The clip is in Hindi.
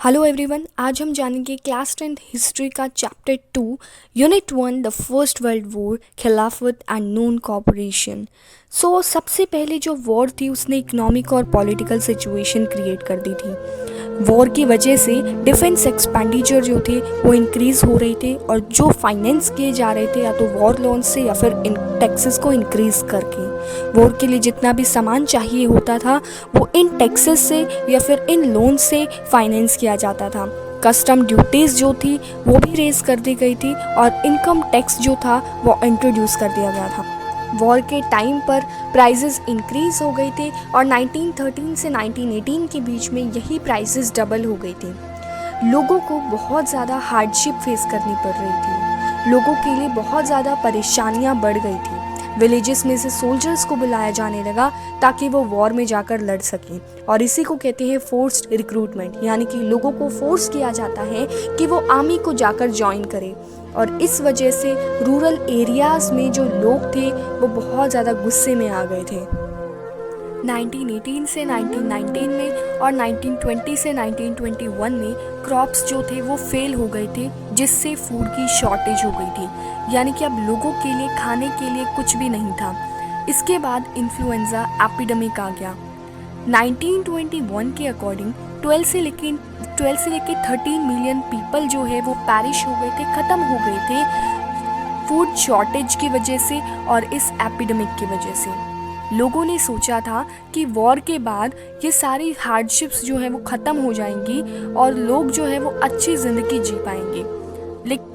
हेलो एवरीवन, आज हम जानेंगे क्लास 10th हिस्ट्री का chapter 2 unit 1 the first world war खिलाफत एंड नून कॉपरेशन। सबसे पहले जो वॉर थी उसने इकोनॉमिक और पॉलिटिकल सिचुएशन क्रिएट कर दी थी। वॉर की वजह से डिफेंस एक्सपेंडिचर जो थे वो इंक्रीज़ हो रहे थे और जो फाइनेंस किए जा रहे थे या तो वॉर लोन से या फिर इन टैक्सेस को इंक्रीज़ करके वॉर के लिए जितना भी सामान चाहिए होता था वो इन टैक्सेस से या फिर इन लोन से फाइनेंस किया जाता था। कस्टम ड्यूटीज़ जो थी वो भी रेज कर दी गई थी और इनकम टैक्स जो था वो इंट्रोड्यूस कर दिया गया था। वॉर के टाइम पर प्राइसेस इंक्रीज़ हो गए थे और 1913 से 1918 के बीच में यही प्राइसेस डबल हो गई थी। लोगों को बहुत ज़्यादा हार्डशिप फेस करनी पड़ रही थी। लोगों के लिए बहुत ज़्यादा परेशानियां बढ़ गई थी। विलेजेस में से सोल्जर्स को बुलाया जाने लगा ताकि वो वॉर में जाकर लड़ सकें और इसी को कहते हैं फोर्स्ड रिक्रूटमेंट, यानी कि लोगों को फोर्स किया जाता है कि वो आर्मी को जाकर ज्वाइन करें। और इस वजह से रूरल एरियाज़ में जो लोग थे वो बहुत ज़्यादा गुस्से में आ गए थे। 1918 से 1919 में और 1920 से 1921 में क्रॉप्स जो थे वो फेल हो गए थे, जिससे फूड की शॉर्टेज हो गई थी, यानी कि अब लोगों के लिए खाने के लिए कुछ भी नहीं था। इसके बाद इन्फ्लुएंजा एपिडेमिक आ गया। 1921 के अकॉर्डिंग 12 से लेके 13 मिलियन पीपल जो है वो पैरिश हो गए थे, ख़त्म हो गए थे फूड शॉर्टेज की वजह से और इस एपिडेमिक की वजह से। लोगों ने सोचा था कि वॉर के बाद ये सारी हार्डशिप्स जो है वो ख़त्म हो जाएंगी और लोग जो है वो अच्छी ज़िंदगी जी पाएंगे। लेकिन